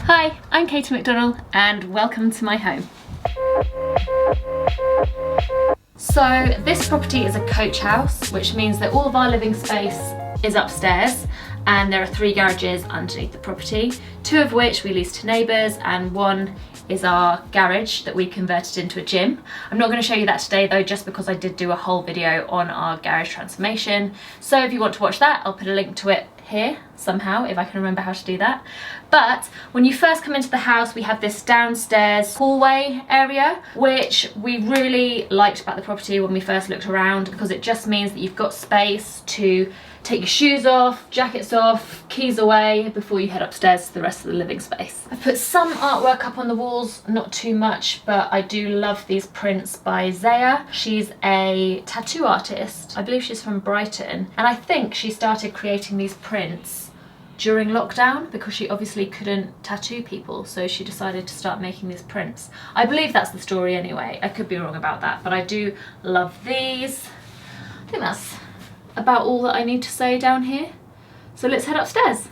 Hi, I'm Katie McDonnell and welcome to my home. So this property is a coach house, which means that all of our living space is upstairs and there are 3 garages underneath the property, 2 of which we lease to neighbours and 1 is our garage that we converted into a gym. I'm not going to show you that today though, just because I did do a whole video on our garage transformation. So if you want to watch that, I'll put a link to it here somehow, if I can remember how to do that. But when you first come into the house, we have this downstairs hallway area, which we really liked about the property when we first looked around, because it just means that you've got space to take your shoes off, jackets off, keys away before you head upstairs to the rest of the living space. I've put some artwork up on the walls, not too much, but I do love these prints by Zaya. She's a tattoo artist. I believe she's from Brighton, and I think she started creating these prints during lockdown because she obviously couldn't tattoo people, so she decided to start making these prints. I believe that's the story anyway. I could be wrong about that, but I do love these. I think that's about all that I need to say down here. So let's head upstairs.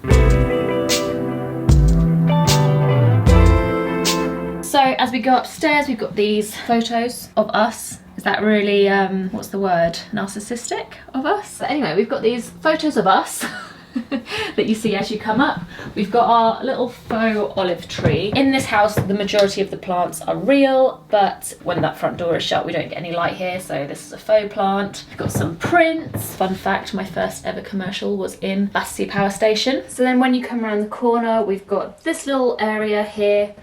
So as we go upstairs, we've got these photos of us. Is that really, what's the word? Narcissistic of us? But anyway, we've got these photos of us that you see as you come up. We've got our little faux olive tree. In this house, the majority of the plants are real, but when that front door is shut, we don't get any light here, so this is a faux plant. We've got some prints. Fun fact, my first ever commercial was in Battersea Power Station. So then when you come around the corner, we've got this little area here.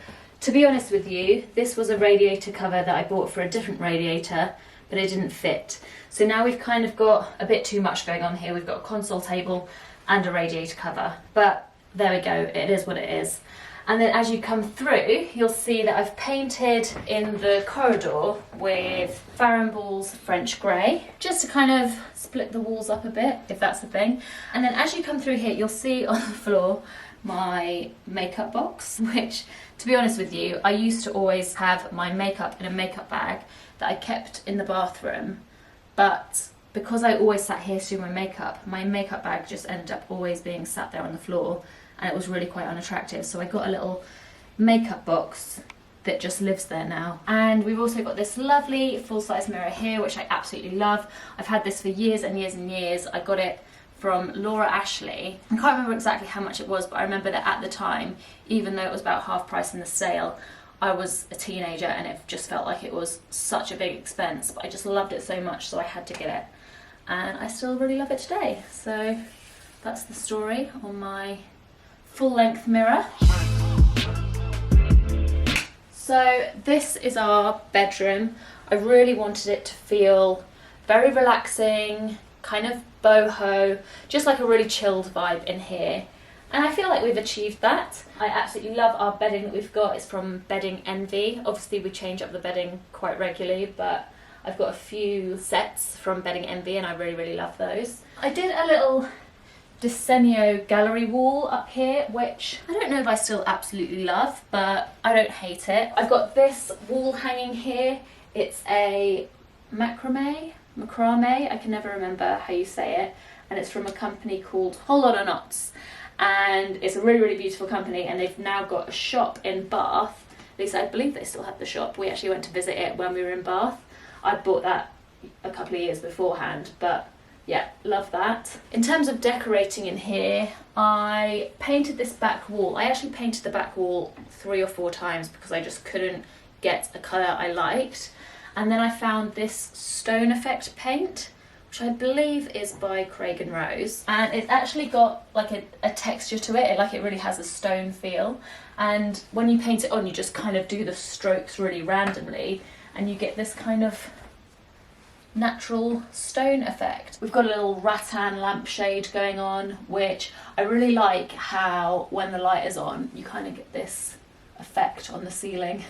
To be honest with you, this was a radiator cover that I bought for a different radiator, but it didn't fit. So now we've kind of got a bit too much going on here. We've got a console table and a radiator cover, but there we go, it is what it is. And then as you come through, you'll see that I've painted in the corridor with Farrow & Ball's French grey, just to kind of split the walls up a bit, if that's the thing. And then as you come through here, you'll see on the floor my makeup box, which, to be honest with you, I used to always have my makeup in a makeup bag that I kept in the bathroom, but because I always sat here to do my makeup bag just ended up always being sat there on the floor, and it was really quite unattractive. So I got a little makeup box that just lives there now. And we've also got this lovely full-size mirror here, which I absolutely love. I've had this for years and years and years. I got it from Laura Ashley. I can't remember exactly how much it was, but I remember that at the time, even though it was about half price in the sale, I was a teenager and it just felt like it was such a big expense, but I just loved it so much, so I had to get it. And I still really love it today. So that's the story on my full-length mirror. So this is our bedroom. I really wanted it to feel very relaxing, kind of boho, just like a really chilled vibe in here. And I feel like we've achieved that. I absolutely love our bedding that we've got. It's from Bedding Envy. Obviously we change up the bedding quite regularly, but I've got a few sets from Bedding Envy and I really, really love those. I did a little Desenio gallery wall up here, which I don't know if I still absolutely love, but I don't hate it. I've got this wall hanging here. It's a macrame, I can never remember how you say it, and it's from a company called Whole Lotta Knots, and it's a really, really beautiful company, and they've now got a shop in Bath. At least I believe they still have the shop. We actually went to visit it when we were in Bath. I bought that a couple of years beforehand, but yeah, love that. In terms of decorating in here, I painted this back wall. I actually painted the back wall 3 or 4 times because I just couldn't get a colour I liked. And then I found this stone effect paint, which I believe is by Craig & Rose. And it's actually got like a texture to it, like it really has a stone feel. And when you paint it on, you just kind of do the strokes really randomly, and you get this kind of natural stone effect. We've got a little rattan lampshade going on, which I really like how when the light is on, you kind of get this effect on the ceiling.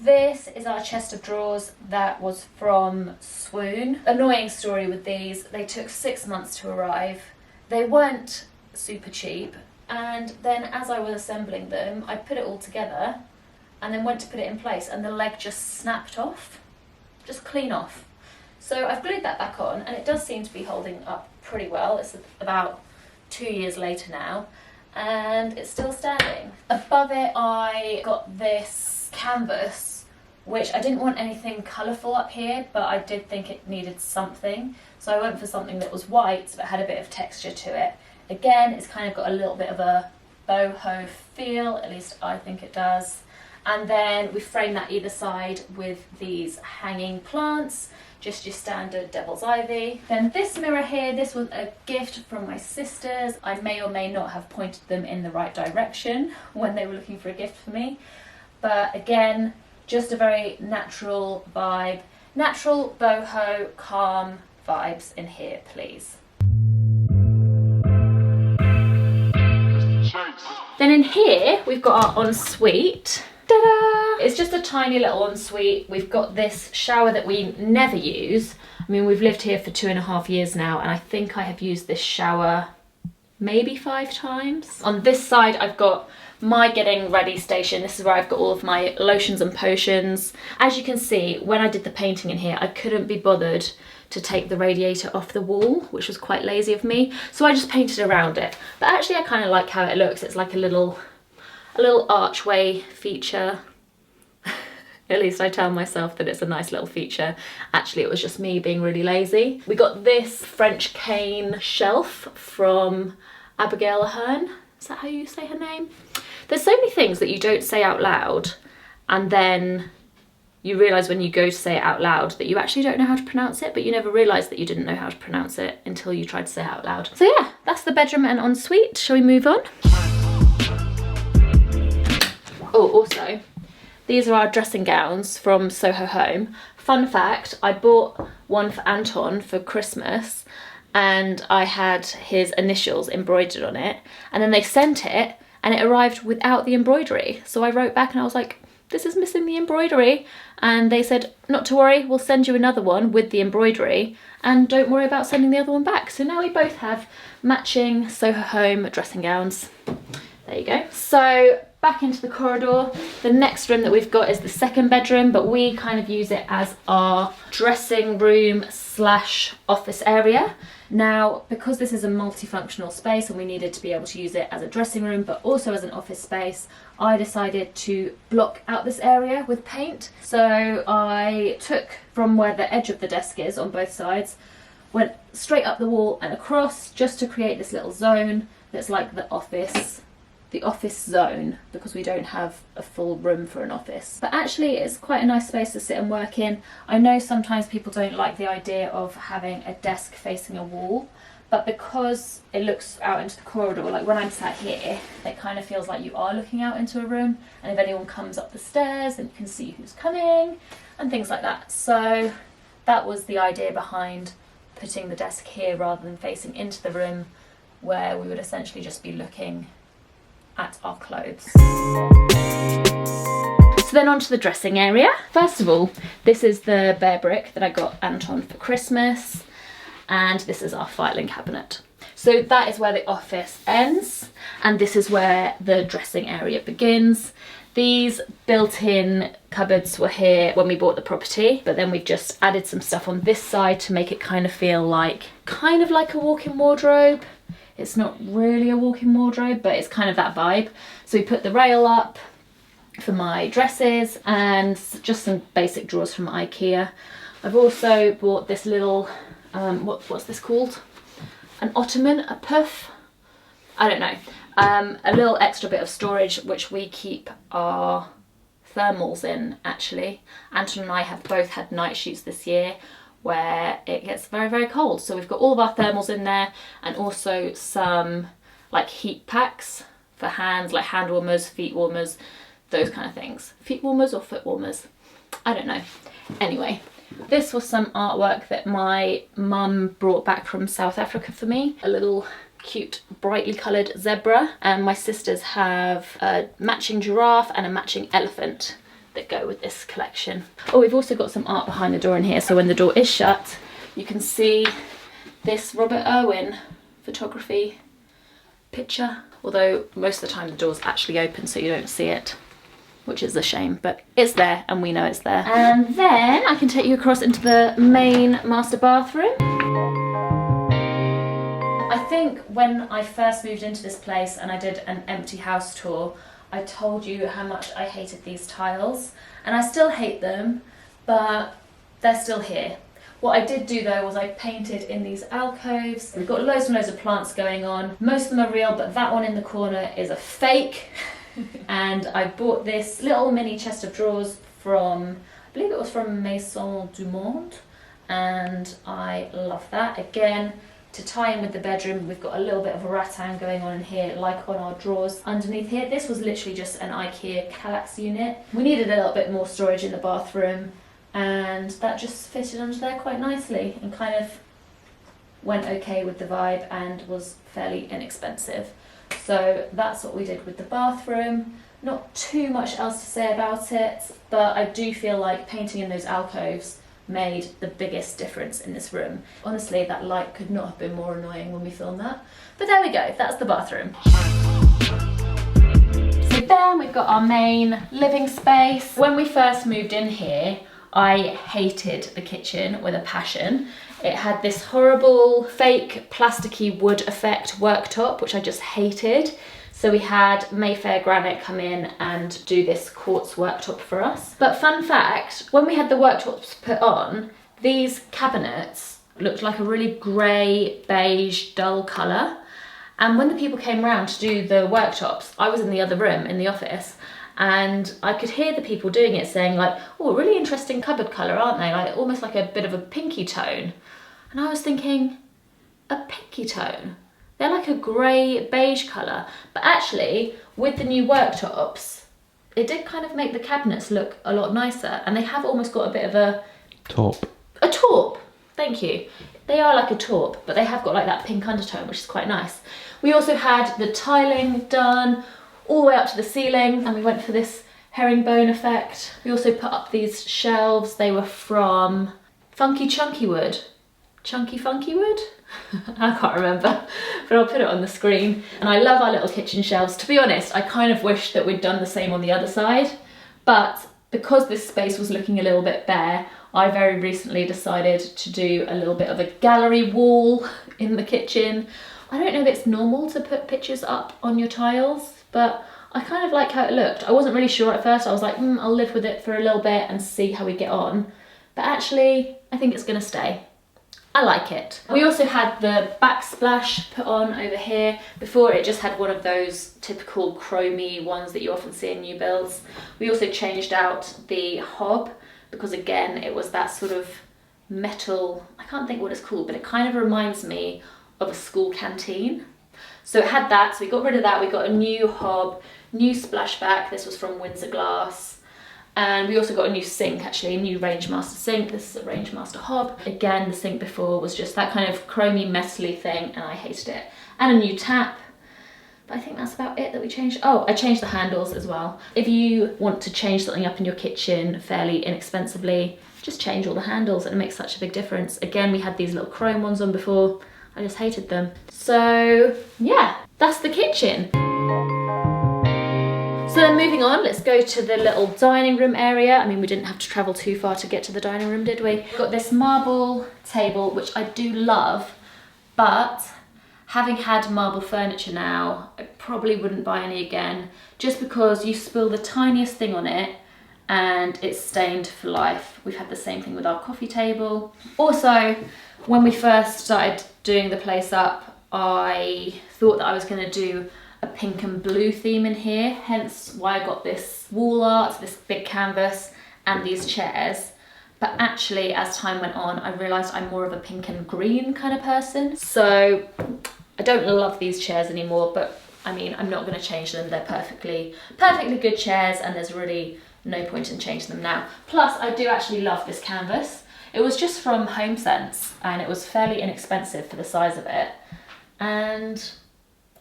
This is our chest of drawers that was from Swoon. Annoying story with these, they took 6 months to arrive. They weren't super cheap, and then as I was assembling them, I put it all together and then went to put it in place and the leg just snapped off, just clean off. So I've glued that back on and it does seem to be holding up pretty well. It's about 2 years later now, and it's still standing. Above it I got this canvas, which I didn't want anything colourful up here, but I did think it needed something. So I went for something that was white but had a bit of texture to it. Again, it's kind of got a little bit of a boho feel, at least I think it does. And then we frame that either side with these hanging plants, just your standard devil's ivy. Then this mirror here, this was a gift from my sisters. I may or may not have pointed them in the right direction when they were looking for a gift for me. But again, just a very natural vibe, natural boho, calm vibes in here, please. Then in here, we've got our ensuite. Ta-da! It's just a tiny little ensuite. We've got this shower that we never use. I mean, we've lived here for 2.5 years now, and I think I have used this shower maybe 5 times. On this side, I've got my getting ready station. This is where I've got all of my lotions and potions. As you can see, when I did the painting in here, I couldn't be bothered to take the radiator off the wall, which was quite lazy of me. So I just painted around it. But actually I kind of like how it looks. It's like a little archway feature. At least I tell myself that it's a nice little feature. Actually, it was just me being really lazy. We got this French cane shelf from Abigail Ahern. Is that how you say her name? There's so many things that you don't say out loud, and then you realise when you go to say it out loud that you actually don't know how to pronounce it, but you never realised that you didn't know how to pronounce it until you tried to say it out loud. So yeah, that's the bedroom and ensuite. Shall we move on? Oh, also, these are our dressing gowns from Soho Home. Fun fact, I bought one for Anton for Christmas, and I had his initials embroidered on it, and then they sent it and it arrived without the embroidery. So I wrote back and I was like, this is missing the embroidery, and they said, not to worry, we'll send you another one with the embroidery, and don't worry about sending the other one back. So now we both have matching Soho Home dressing gowns. There you go. So back into the corridor. The next room that we've got is the second bedroom, but we kind of use it as our dressing room slash office area. Now, because this is a multifunctional space and we needed to be able to use it as a dressing room but also as an office space, I decided to block out this area with paint. So I took from where the edge of the desk is on both sides, went straight up the wall and across just to create this little zone that's like the office zone, because we don't have a full room for an office. But actually it's quite a nice space to sit and work in. I know sometimes people don't like the idea of having a desk facing a wall, but because it looks out into the corridor, like when I'm sat here, it kind of feels like you are looking out into a room, and if anyone comes up the stairs then you can see who's coming and things like that. So that was the idea behind putting the desk here rather than facing into the room, where we would essentially just be looking at our clothes. So then on to the dressing area. First of all, this is the bare brick that I got Anton for Christmas, and this is our filing cabinet. So that is where the office ends, and this is where the dressing area begins. These built-in cupboards were here when we bought the property, but then we've just added some stuff on this side to make it kind of feel like a walk-in wardrobe. It's not really a walk-in wardrobe, but it's kind of that vibe. So we put the rail up for my dresses and just some basic drawers from IKEA. I've also bought this little, what's this called? An ottoman, a puff? I don't know. A little extra bit of storage which we keep our thermals in, actually. Anton and I have both had night shoots this year where it gets very, very cold. So we've got all of our thermals in there, and also some like heat packs for hands, like hand warmers, feet warmers, those kind of things. Feet warmers or foot warmers? I don't know. Anyway, this was some artwork that my mum brought back from South Africa for me. A little cute brightly coloured zebra, and my sisters have a matching giraffe and a matching elephant that go with this collection. Oh, we've also got some art behind the door in here, so when the door is shut you can see this Robert Irwin photography picture, although most of the time the door's actually open so you don't see it, which is a shame, but it's there and we know it's there. And then I can take you across into the main master bathroom. I think when I first moved into this place and I did an empty house tour, I told you how much I hated these tiles, and I still hate them, but they're still here. What I did do though was I painted in these alcoves. We've got loads and loads of plants going on. Most of them are real, but that one in the corner is a fake. And I bought this little mini chest of drawers from, I believe it was from Maison du Monde, and I love that. Again, to tie in with the bedroom, we've got a little bit of a rattan going on in here, like on our drawers underneath here. This was literally just an IKEA Kallax unit. We needed a little bit more storage in the bathroom, and that just fitted under there quite nicely and kind of went okay with the vibe and was fairly inexpensive. So that's what we did with the bathroom. Not too much else to say about it, but I do feel like painting in those alcoves made the biggest difference in this room. Honestly, that light could not have been more annoying when we filmed that. But there we go, that's the bathroom. So then we've got our main living space. When we first moved in here, I hated the kitchen with a passion. It had this horrible fake plasticky wood effect worktop, which I just hated. So we had Mayfair Granite come in and do this quartz worktop for us. But fun fact, when we had the worktops put on, these cabinets looked like a really grey, beige, dull colour. And when the people came around to do the worktops, I was in the other room in the office, and I could hear the people doing it saying like, oh, really interesting cupboard colour, aren't they? Like almost like a bit of a pinky tone. And I was thinking, a pinky tone? They're like a grey beige colour, but actually with the new worktops, it did kind of make the cabinets look a lot nicer, and they have almost got a bit of a taupe. A taupe, thank you. They are like a taupe, but they have got like that pink undertone, which is quite nice. We also had the tiling done all the way up to the ceiling, and we went for this herringbone effect. We also put up these shelves. They were from Funky Chunky Wood. Chunky Funky Wood? I can't remember, but I'll put it on the screen. And I love our little kitchen shelves. To be honest, I kind of wish that we'd done the same on the other side, but because this space was looking a little bit bare, I very recently decided to do a little bit of a gallery wall in the kitchen. I don't know if it's normal to put pictures up on your tiles, but I kind of like how it looked. I wasn't really sure at first. I was like, I'll live with it for a little bit and see how we get on. But actually, I think it's gonna stay. I like it. We also had the backsplash put on over here. Before, it just had one of those typical chromey ones that you often see in new builds. We also changed out the hob because again, it was that sort of metal, I can't think what it's called, but it kind of reminds me of a school canteen. So it had that, so we got rid of that. We got a new hob, new splashback. This was from Windsor Glass. And we also got a new sink, actually, a new Rangemaster sink. This is a Rangemaster hob. Again, the sink before was just that kind of chromey, metally thing, and I hated it. And a new tap. But I think that's about it that we changed. Oh, I changed the handles as well. If you want to change something up in your kitchen fairly inexpensively, just change all the handles and it makes such a big difference. Again, we had these little chrome ones on before. I just hated them. So yeah, that's the kitchen. So then moving on, let's go to the little dining room area. I mean, we didn't have to travel too far to get to the dining room, did we? We've got this marble table, which I do love, but having had marble furniture now, I probably wouldn't buy any again, just because you spill the tiniest thing on it and it's stained for life. We've had the same thing with our coffee table. Also, when we first started doing the place up, I thought that I was gonna do a pink and blue theme in here, hence why I got this wall art, this big canvas, and these chairs. But actually, as time went on, I realised I'm more of a pink and green kind of person. So I don't love these chairs anymore, but I mean, I'm not going to change them. They're perfectly good chairs, and there's really no point in changing them now. Plus, I do actually love this canvas. It was just from HomeSense, and it was fairly inexpensive for the size of it. And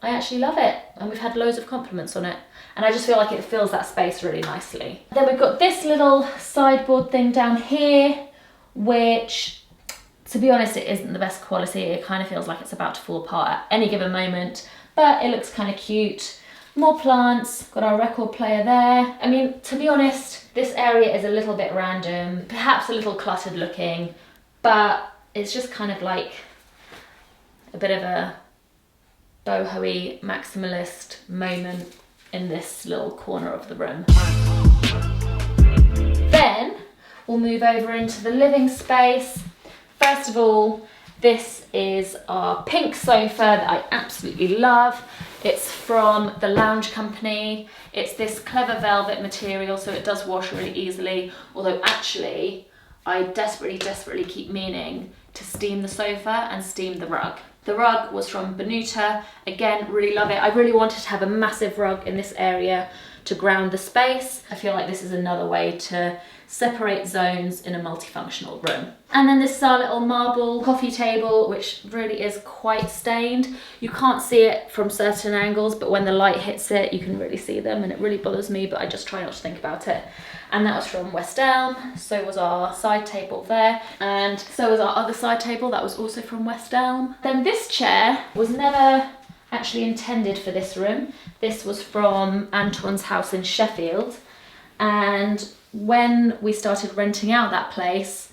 I actually love it, and we've had loads of compliments on it, and I just feel like it fills that space really nicely. Then we've got this little sideboard thing down here, which, to be honest, it isn't the best quality. It kind of feels like it's about to fall apart at any given moment, but it looks kind of cute. More plants, got our record player there. I mean, to be honest, this area is a little bit random, perhaps a little cluttered looking, but it's just kind of like a bit of a boho-y maximalist moment in this little corner of the room. Then we'll move over into the living space. First of all, this is our pink sofa that I absolutely love. It's from the Lounge Company. It's this clever velvet material, so it does wash really easily. Although actually, I desperately keep meaning to steam the sofa and steam the rug. The rug was from Bermuda. Again, really love it. I really wanted to have a massive rug in this area to ground the space. I feel like this is another way to separate zones in a multifunctional room. And then this is our little marble coffee table, which really is quite stained. You can't see it from certain angles, but when the light hits it, you can really see them, and it really bothers me, but I just try not to think about it. And that was from West Elm. So was our side table there, and so was our other side table that was also from West Elm. Then this chair was never actually intended for this room. This was from Antoine's house in Sheffield, and when we started renting out that place,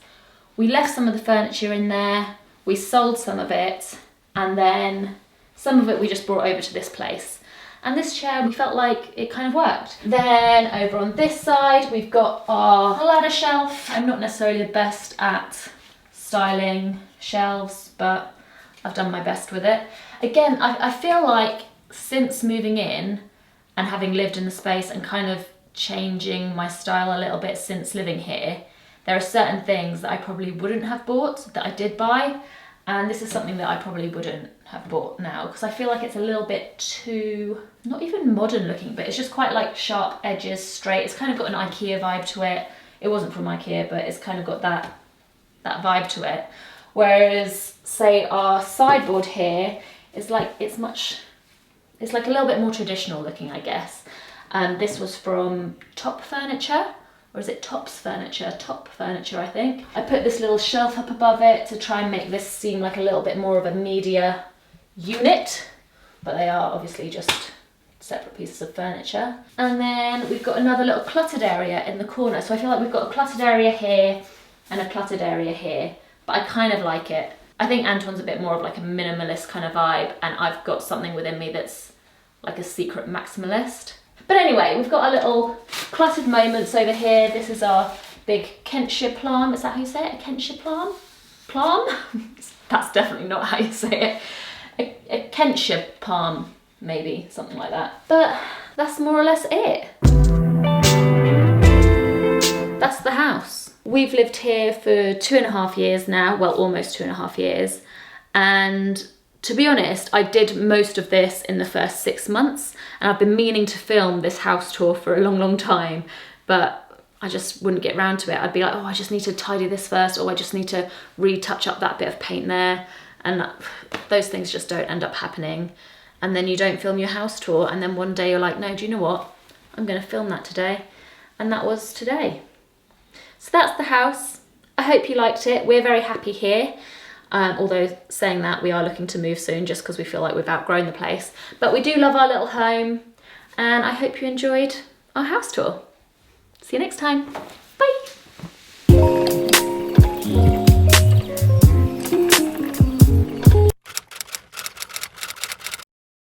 we left some of the furniture in there, we sold some of it, and then some of it we just brought over to this place. And this chair, we felt like it kind of worked. Then over on this side, we've got our ladder shelf. I'm not necessarily the best at styling shelves, but I've done my best with it. Again, I feel like since moving in and having lived in the space and kind of changing my style a little bit since living here, there are certain things that I probably wouldn't have bought that I did buy, and this is something that I probably wouldn't have bought now because I feel like it's a little bit too, not even modern looking, but it's just quite like sharp edges, straight. It's kind of got an IKEA vibe to it. It wasn't from IKEA, but it's kind of got that vibe to it. Whereas say our sideboard here is like, it's like a little bit more traditional looking, I guess. This was from Top Furniture, or is it Tops Furniture? Top Furniture, I think. I put this little shelf up above it to try and make this seem like a little bit more of a media unit, but they are obviously just separate pieces of furniture. And then we've got another little cluttered area in the corner. So I feel like we've got a cluttered area here and a cluttered area here, but I kind of like it. I think Antoine's a bit more of like a minimalist kind of vibe, and I've got something within me that's like a secret maximalist. But anyway, we've got our little cluttered moments over here. This is our big Kentshire plum. Is that how you say it? A Kentshire plum? Plum? That's definitely not how you say it. A Kentshire palm, maybe, something like that. But that's more or less it. That's the house. We've lived here for 2.5 years now, well, almost 2.5 years. And to be honest, I did most of this in the first 6 months, and I've been meaning to film this house tour for a long time, but I just wouldn't get around to it. I'd be like, oh, I just need to tidy this first, or I just need to retouch up that bit of paint there, and those things just don't end up happening. And then you don't film your house tour, and then one day you're like, no, do you know what? I'm gonna film that today. And that was today. So that's the house. I hope you liked it. We're very happy here. Although saying that, we are looking to move soon just because we feel like we've outgrown the place. But we do love our little home, and I hope you enjoyed our house tour. See you next time.